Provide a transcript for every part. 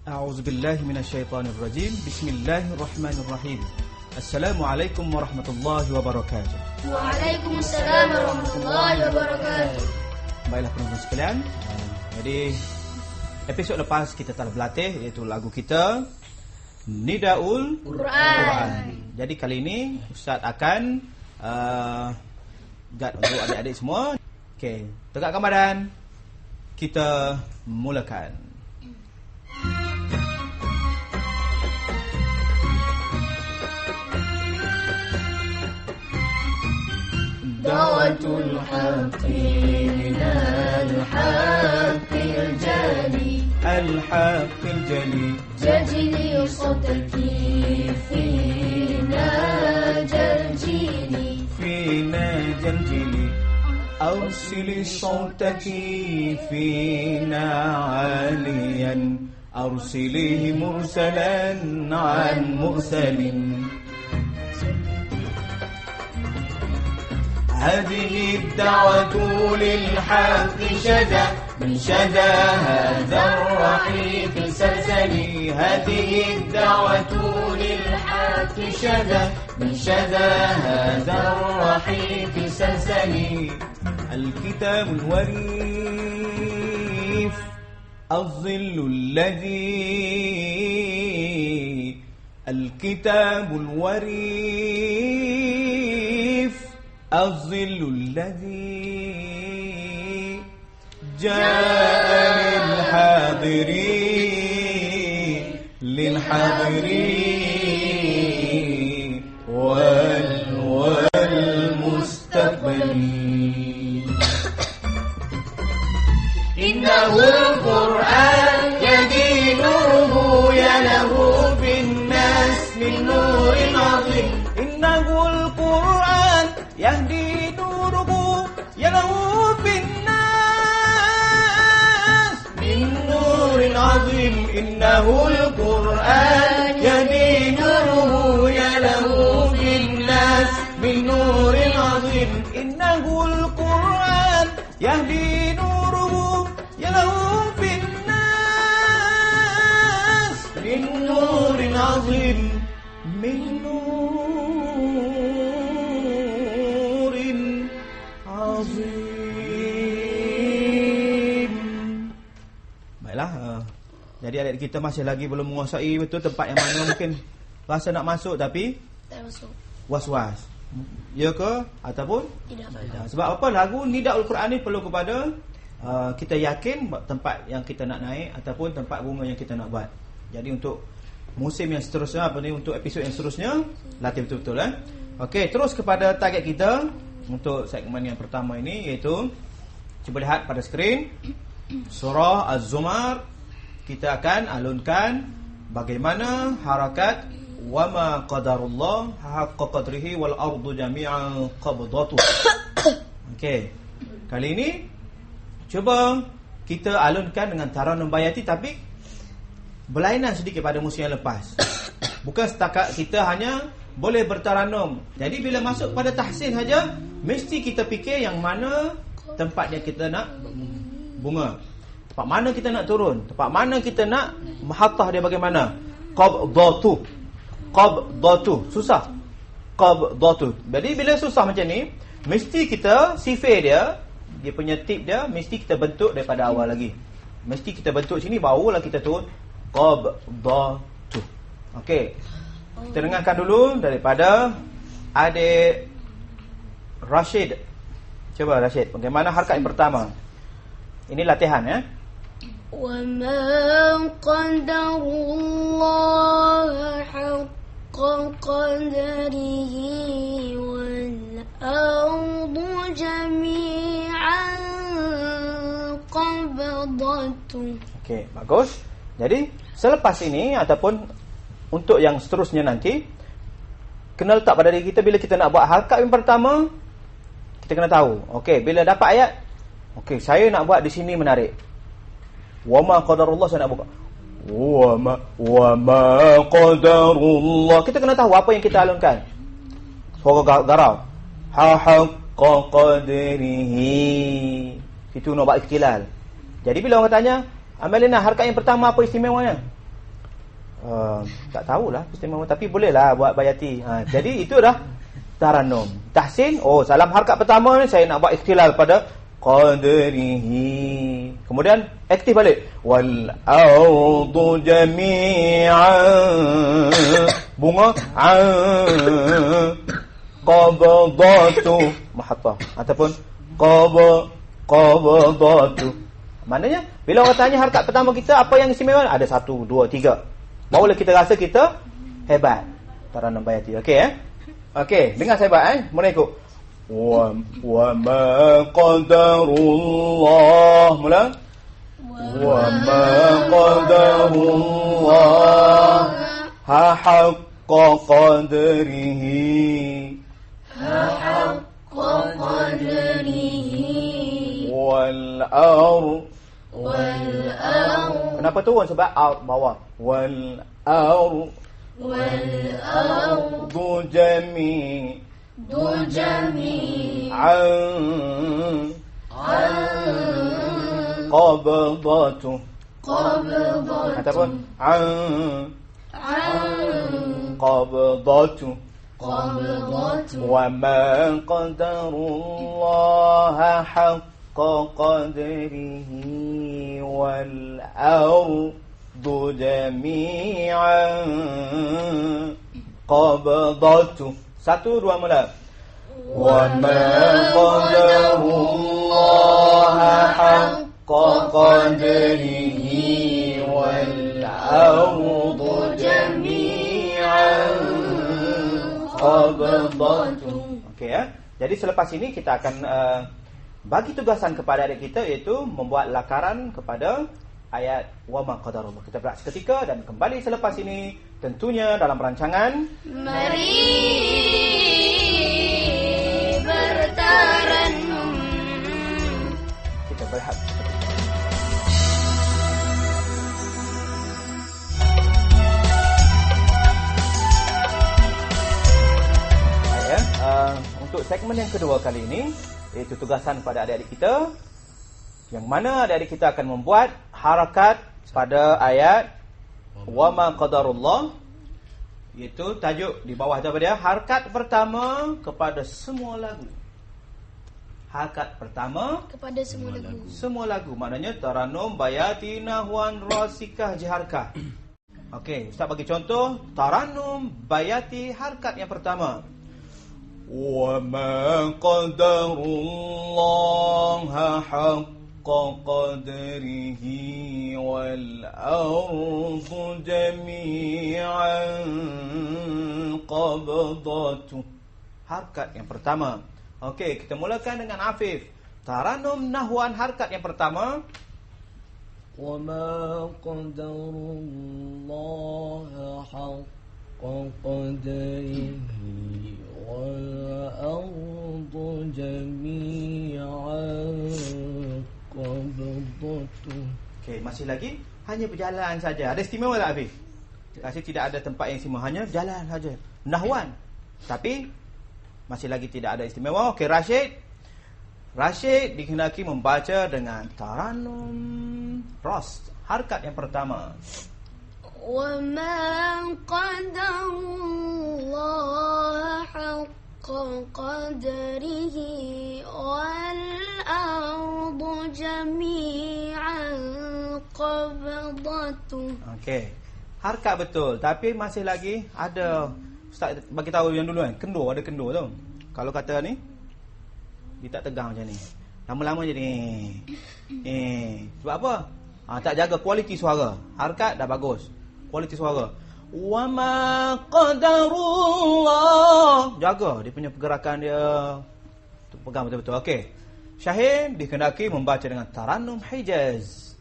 A'udzubillahi minasyaitonirrajim. Bismillahirrahmanirrahim. Assalamualaikum warahmatullahi wabarakatuh. Waalaikumsalam warahmatullahi wabarakatuh. Baiklah penonton sekalian, jadi episod lepas kita telah berlatih iaitu lagu kita Nidaul Quran. Jadi kali ini Ustaz akan guide untuk adik-adik semua. Okey, tegakkan badan. Kita mulakan. Dawatul haqqi minal haqqil jali Al-haqqil jali Jajili sotaki fina jarjili Fina jarjili Arsili sawtaki fina aliyan Arsilihi mursalan an mursalin هذه الدعوة للحق شدا من شدا هذا الرحيق سلسلي هذه الدعوة للحق شدا من شدا هذا الرحيق سلسلي الكتاب الوريف الظل الذي الكتاب الوريف الظل الذي جاء للحاضرين والمستقبلين إنه القرآن يهدي نوره يله بالناس من نور عظيم إنه القرآن يهدي نوره يله بالناس من نور عظيم إنه القرآن يهدي نوره يله بالناس من نور عظيم إنه القرآن يهدي نوره يله بالناس من نور عظيم من نور azim. Baiklah, jadi adik kita masih lagi belum menguasai betul tempat yang mana mungkin rasa nak masuk tapi tak masuk. Was-was. Ya ke ataupun Tidak. Sebab apa lagu Nidaul Quran ni perlu kepada kita yakin tempat yang kita nak naik ataupun tempat bunga yang kita nak buat. Jadi untuk musim yang seterusnya untuk episod yang seterusnya latih betul-betul Okey, terus kepada target kita untuk segmen yang pertama ini iaitu cuba lihat pada skrin surah Az-Zumar. Kita akan alunkan bagaimana harakat wama qadarullah haqqa qadrihi wal ardu jami'an qabdatuh. Okey. Kali ini cuba kita alunkan dengan taranum bayati tapi berlainan sedikit pada musim yang lepas. Bukan setakat kita hanya boleh bertaranum. Jadi bila masuk pada tahsin saja mesti kita fikir yang mana tempat yang kita nak bunga, tempat mana kita nak turun, tempat mana kita nak mahattah dia bagaimana. Qabdatu susah. Qabdatu. Jadi bila susah macam ni mesti kita sifir dia punya tip dia mesti kita bentuk daripada awal lagi. Mesti kita bentuk sini barulah kita turun qabdatu. Okey. Kita dengarkan dulu daripada adik Rashid. Coba Rashid, bagaimana harakat yang pertama? Ini latihan Wa ma qadarullah haqqa qadrihi wal ardu jami'an qabdatuh. Okey, bagus. Jadi selepas ini ataupun untuk yang seterusnya nanti kena letak pada diri kita bila kita nak buat harakat yang pertama kita kena tahu. Okey, bila dapat ayat, okey, saya nak buat di sini menarik. Wama qadarullah saya nak buka. Wama qadarullah. Kita kena tahu apa yang kita alunkan. Suara garau. Haqqa qadrihi. Itu nak buat ikhtilal. Jadi bila orang tanya, Amalina harakat yang pertama apa istimewanya? Tak tahulah istimewa, tapi bolehlah buat bayati. Jadi itu dah Tarannum. Tahsin, salam harkat pertama ni saya nak buat ikhtilal pada qadrihi. Kemudian aktif balik. Wal ardu jami'an. Bunga qabdatu mahattah ataupun qabdatu. Maknanya bila orang tanya harkat pertama kita apa yang istimewa? Ada 1, 2, 3. Barulah kita rasa kita hebat. Tarannum bayati. Okey Okey, dengar saya baik Mula ikut. Wa ma qadarullah. Mula. Wa ma qadarullah haqqa qadrihi. Haqqa qadrihi. Wal ardh. Kenapa turun? Sebab out bawah. Wal ardh. والأرض جميعا قبضته ataupun قبضته وما قدر الله حق قدره والأرض jami'an qabdatu. 1, 2 mula. Wa ma qadarullaha haqqa qadrihi wal ardu jami'an qabdatu. Okey ya. Jadi selepas ini kita akan bagi tugasan kepada adik kita, iaitu membuat lakaran kepada ayat wa ma qadarullah. Kita berehat seketika dan kembali selepas ini, tentunya dalam rancangan Mari bertarannum. Kita berehat. Untuk segmen yang kedua kali ini, iaitu tugasan pada adik-adik kita, yang mana adik-adik kita akan membuat harakat pada ayat wa ma qadarullah, iaitu tajuk di bawah tu apa dia? Harakat pertama kepada semua lagu. Harakat pertama kepada semua lagu. Semua lagu, maknanya tarannum, bayati, nahwan, rasikah, jiharkah. Okey, Ustaz bagi contoh tarannum, bayati, harakat yang pertama. Wa ma qadarullaha haqqa qadrihi wal ardu jami'an qabdatu. Harkat yang pertama. Okey, kita mulakan dengan Afif. Tarannum nahwan, harkat yang pertama. Wa ma qadarullaha haqqa qadrihi wal ardu jami'an qabdatu. Okey, masih lagi hanya berjalan saja. Ada istimewa tak Afif? Kasi tidak ada tempat yang istimewa, hanya jalan saja. Nahwan. Tapi masih lagi tidak ada istimewa. Okey, Rashid dikehendaki membaca dengan tarannum ras. Harkat yang pertama. Wa ma qadarullaha haqqa qadrihi wal ardu jami'an qabdatu. Okey. Harkat betul, tapi masih lagi ada. Ustaz bagi tahu yang dulu kan. Kendur, ada kendur tu. Kalau kata ni dia tak tegang macam ni. Lama-lama jadi sebab apa? Tak jaga kualiti suara. Harkat dah bagus, kualiti suara. Wa ma qadarullah, jaga dia punya pergerakan dia, pegang betul-betul. Okey, Syahid dikehendaki membaca dengan tarannum Hijaz.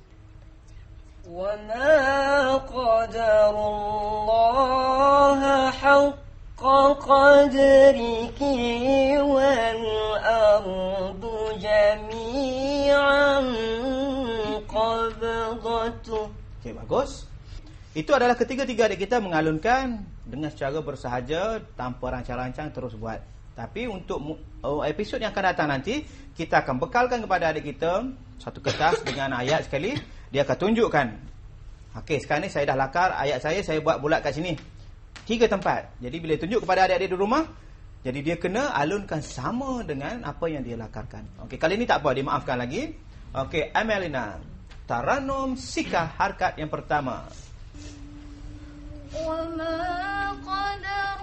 Wa ma qadarullaha haqqa qadrihi wal ardu jami'an qabdatu. Okey, bagus. Itu adalah ketiga-tiga adik kita mengalunkan dengan secara bersahaja, tanpa rancang-rancang, terus buat. Tapi untuk episod yang akan datang nanti, kita akan bekalkan kepada adik kita satu kertas dengan ayat sekali. Dia akan tunjukkan Okey, sekarang ni saya dah lakar ayat saya buat bulat kat sini. 3 tempat. Jadi bila tunjuk kepada adik-adik di rumah, jadi dia kena alunkan sama dengan apa yang dia lakarkan. Okey, kali ni tak apa, dimaafkan lagi. Okey, Amelina. Taranum sikah harkat yang pertama. وما قدر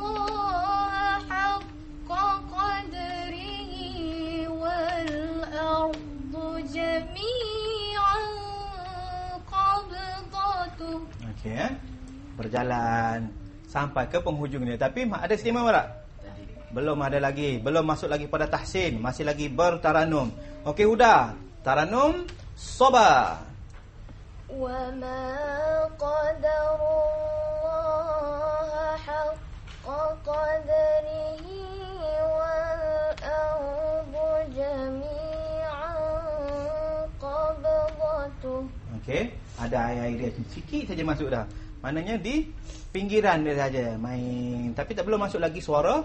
الله حق قدره والأرض جميعا قبضته. Okey, berjalan sampai ke penghujungnya. Tapi ada istimewa tak? Belum ada lagi. Belum masuk lagi pada tahsin. Masih lagi bertaranum. Okey, Huda. Taranum soba. وما قدر الله حق قدره والأرض جميعا قبضته. Okey, ada air dia sikit saja masuk dah. Maknanya di pinggiran dia saja main. Tapi tak belum masuk lagi suara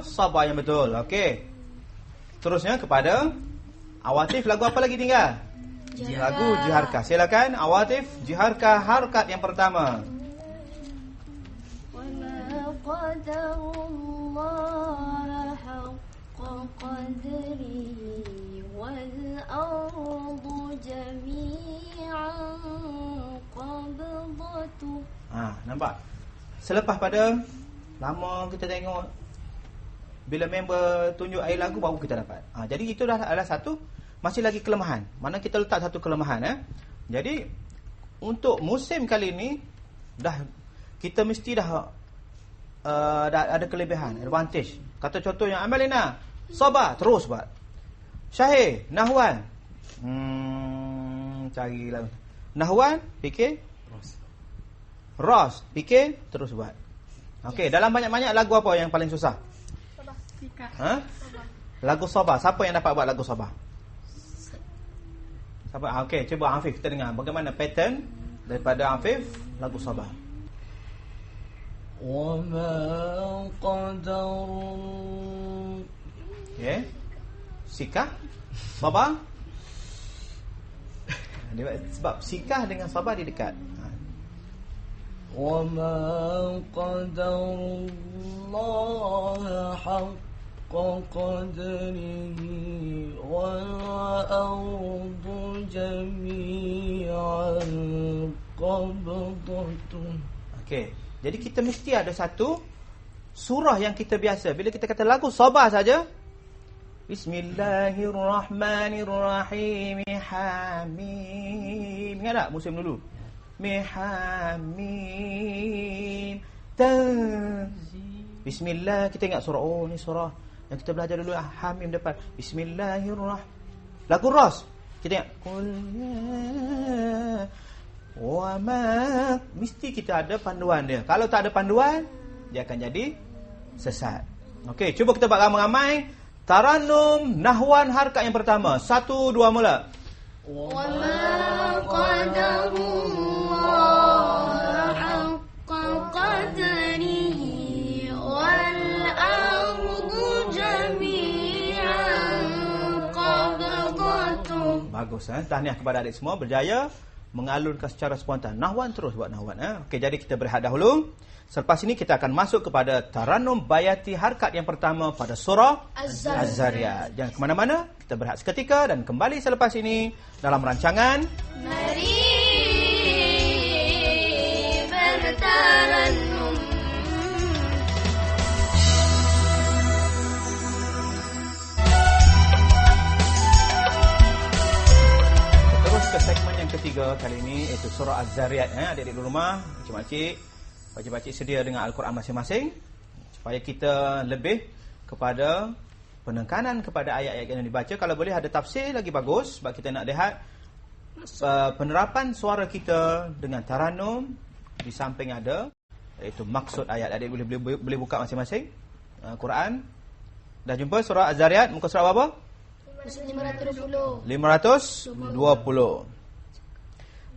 sabah yang betul. Okey. Terusnya kepada Awatif, lagu apa lagi tinggal? Lagu Jiharkah. Silakan Awatif, Jiharkah harkat yang pertama. وما قدر الله حق قدره والأرض جميعا قبضته. Nampak? Selepas pada lama kita tengok bila member tunjuk air lagu baru kita dapat. Jadi itu adalah satu masih lagi kelemahan. Mana kita letak satu kelemahan Jadi untuk musim kali ini kita mesti dah ada kelebihan, advantage. Kata contohnya Amelina, Sabah terus buat. Syahir, Nahwan. Carilah. Nahwan, fikir. Ros, fikir, terus buat. Okey, dalam banyak-banyak lagu apa yang paling susah? Sabah. Lagu Sabah. Siapa yang dapat buat lagu Sabah? Siapa? Okey, cuba Afif kita dengar bagaimana pattern daripada Afif lagu Sabah. وَمَا قَدَرُ. Okey. Sikah Sabah. Sebab sikah dengan Sabah dia dekat. وَمَا قَدَرُ اللَّهَ حَقَّ قَدْرِهِ وَالْأَرْضُ جَمِيعًا قَبْضَتُهُ. Okey. Jadi kita mesti ada satu surah yang kita biasa. Bila kita kata lagu Sabah saja, Bismillahirrahmanirrahim. Hamim. Ingat tak musim dulu? Hamim. Bismillah. Kita ingat surah. Oh, ni surah yang kita belajar dulu. Hamim depan. Bismillahirrahmanirrahim. Lagu Ras. Kita ingat. Mesti kita ada panduan dia. Kalau tak ada panduan, dia akan jadi sesat. Okey, cuba kita buat ramai-ramai. Taranum Nahwan harkat yang pertama. 1, 2 mula. وما قدر الله حق قدره والأرض جميعا قبضته. Bagus. Tahniah kepada adik semua. Berjaya mengalunkan secara spontan. Nahwan terus buat Nahwan. Okey, jadi kita berehat dahulu. Selepas ini kita akan masuk kepada Taranum Bayati harkat yang pertama pada surah Az-Zariyat. Jangan ke mana-mana, kita berehat seketika dan kembali selepas ini dalam rancangan Mari bertaranum. Terus ke segmen yang ketiga kali ini, iaitu surah Az-Zariyat. Adik-adik di rumah, makcik-makcik, pakcik-pakcik sedia dengan Al-Quran masing-masing supaya kita lebih kepada penekanan kepada ayat-ayat yang dibaca. Kalau boleh ada tafsir lagi bagus, sebab kita nak lihat penerapan suara kita dengan taranum. Di samping ada iaitu maksud ayat. Adik boleh buka masing-masing Quran. Dah jumpa surah Az-Zariyat, muka surah apa? 520.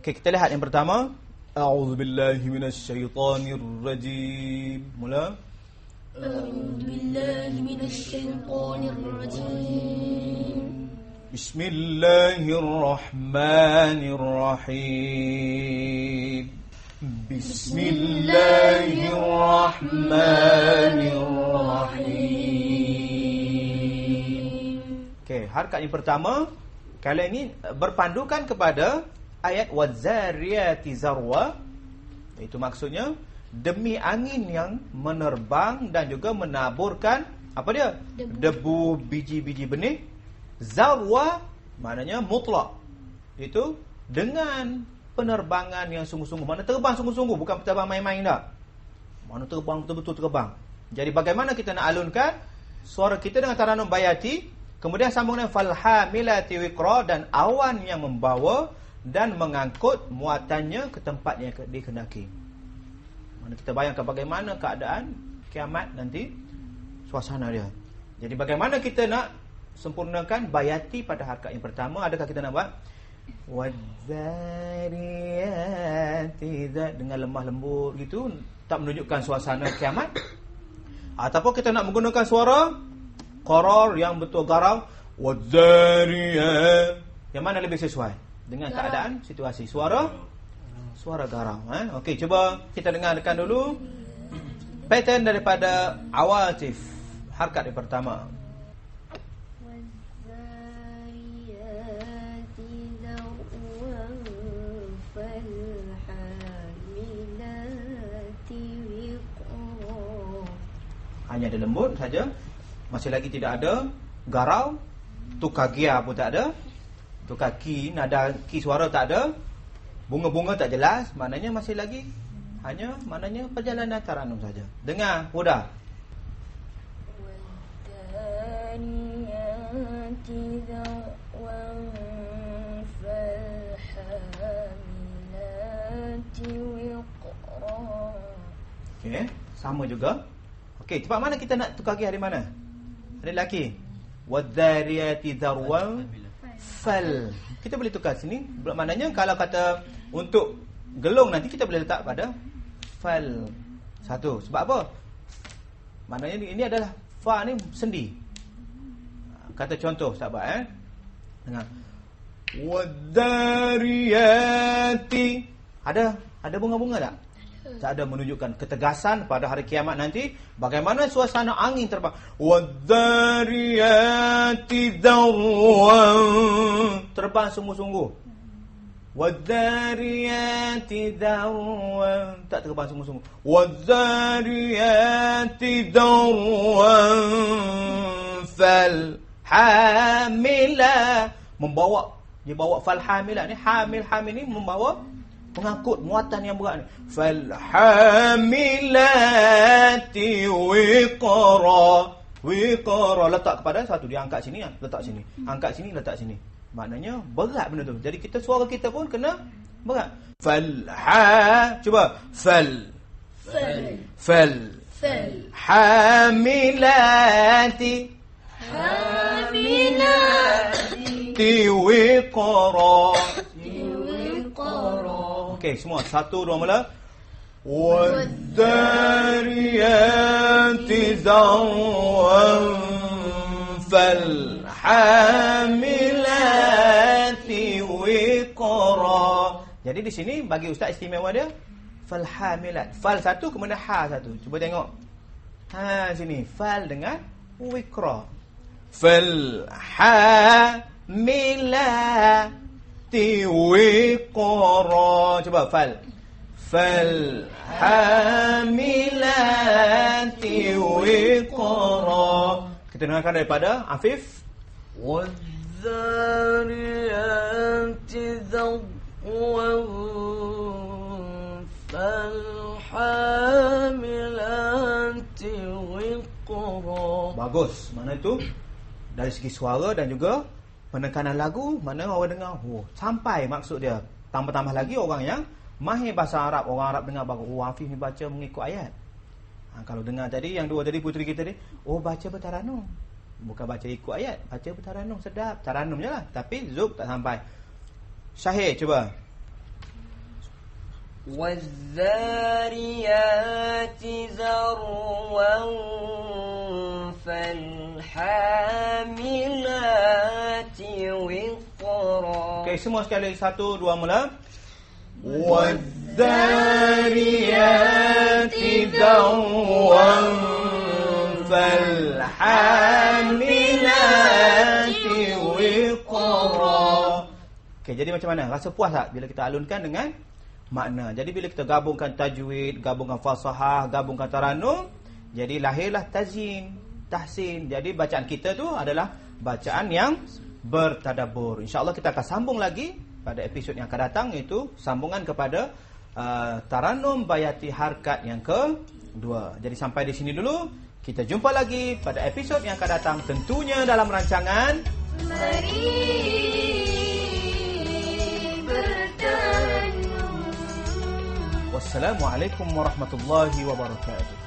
Okey, kita lihat yang pertama. A'udzu billahi minasyaitonir rajim. Mula. A'udzu billahi minasyaitonir rajim. Bismillahirrahmanirrahim. Bismillahirrahmanirrahim. Okey, harakat yang pertama kali ini berpandukan kepada ayat wazariyati zarwa. Itu maksudnya demi angin yang menerbang dan juga menaburkan apa dia? Debu biji-biji benih. Zarwa maknanya mutlak. Itu dengan penerbangan yang sungguh-sungguh. Mana terbang sungguh-sungguh, bukan terbang main-main tak. Mana terbang betul-betul terbang. Jadi bagaimana kita nak alunkan suara kita dengan taranum bayati, kemudian sambung dengan falhamilati wiqra, dan awan yang membawa dan mengangkut muatannya ke tempat yang dikehendaki. Mana kita bayangkan bagaimana keadaan kiamat nanti, suasana dia. Jadi bagaimana kita nak sempurnakan bayati pada harakat yang pertama? Adakah kita nak buat wadzariyati dengan lemah lembut gitu, tak menunjukkan suasana kiamat? Ataupun kita nak menggunakan suara qarar yang betul garau, wadzariyat, yang mana lebih sesuai dengan keadaan situasi? Suara garau. Okey, cuba kita dengarkan dulu pattern daripada awatif harakat yang pertama. Hanya ada lembut saja, masih lagi tidak ada garau, tukar gia pun tak ada, tukar ki, nada ki suara tak ada, bunga-bunga tak jelas, maknanya masih lagi hanya maknanya perjalanan taranum saja. Dengar mudah. Okey, sama juga. Okey, tempat mana kita nak tukar hari mana? Ada lelaki. Wadzariyati zarwan fal. Kita boleh tukar sini. Maknanya kalau kata untuk gelung nanti kita boleh letak pada fal. Satu. Sebab apa? Maknanya ini adalah fa ni sendi. Kata contoh sahabat dengar. Wadzariyati. Ada bunga-bunga tak? Tak ada, menunjukkan ketegasan pada hari kiamat nanti. Bagaimana suasana angin terbang. Wadzariyati zarwan, terbang sungguh-sungguh. Wadzariyati zarwan, tak terbang sungguh-sungguh. Wadzariyati zarwan fal hamila, membawa, dia bawa fal hamila ni, hamil ni membawa, pengangkut muatan yang berat ni. Fal hamilati wiqra. Wiqra letak kepada satu, dia angkat sini, letak sini. Angkat sini, letak sini. Maknanya berat benda tu. Jadi kita, suara kita pun kena berat. Fal cuba fal hamilati wiqra. Okey, semua. Satu, dua, mula. Wadzariyati zarwan fal hamilati wiqra. Jadi di sini bagi ustaz istimewa dia fal hamilat. Fal satu, kemudian ha satu. Cuba tengok. Sini fal dengan wiqra. Fal hamilati wiqra. Coba fal hamilati wiqra. Kita dengarkan daripada Afif. wadzariyati zarwan falhamilati wiqra. Bagus. Mana itu? Dari segi suara dan juga penekanan lagu, mana orang dengar, sampai maksud dia. Tambah-tambah lagi orang yang mahir bahasa Arab, orang Arab dengar bagus, Afif ni baca mengikut ayat. Kalau dengar tadi, yang dua tadi puteri kita ni, baca bertaranum. Bukan baca ikut ayat, baca bertaranum, sedap. Taranum je lah, tapi zub tak sampai. Syahir, cuba. wadzariyati zarwan فالحاملات وقرا. Okey, semua sekali 1 2 mula. Waddariyati dawwan falhamilati wiqra. Okey, jadi macam mana? Rasa puas tak bila kita alunkan dengan makna? Jadi bila kita gabungkan tajwid, gabungkan fasahah, gabungkan taranum, jadi lahirlah tazyin, tahsin. Jadi bacaan kita tu adalah bacaan yang bertadabbur. InsyaAllah kita akan sambung lagi pada episod yang akan datang, iaitu sambungan kepada taranum bayati harkat yang kedua. Jadi sampai di sini dulu. Kita jumpa lagi pada episod yang akan datang, tentunya dalam rancangan Mari bertemu. Wassalamualaikum warahmatullahi wabarakatuh.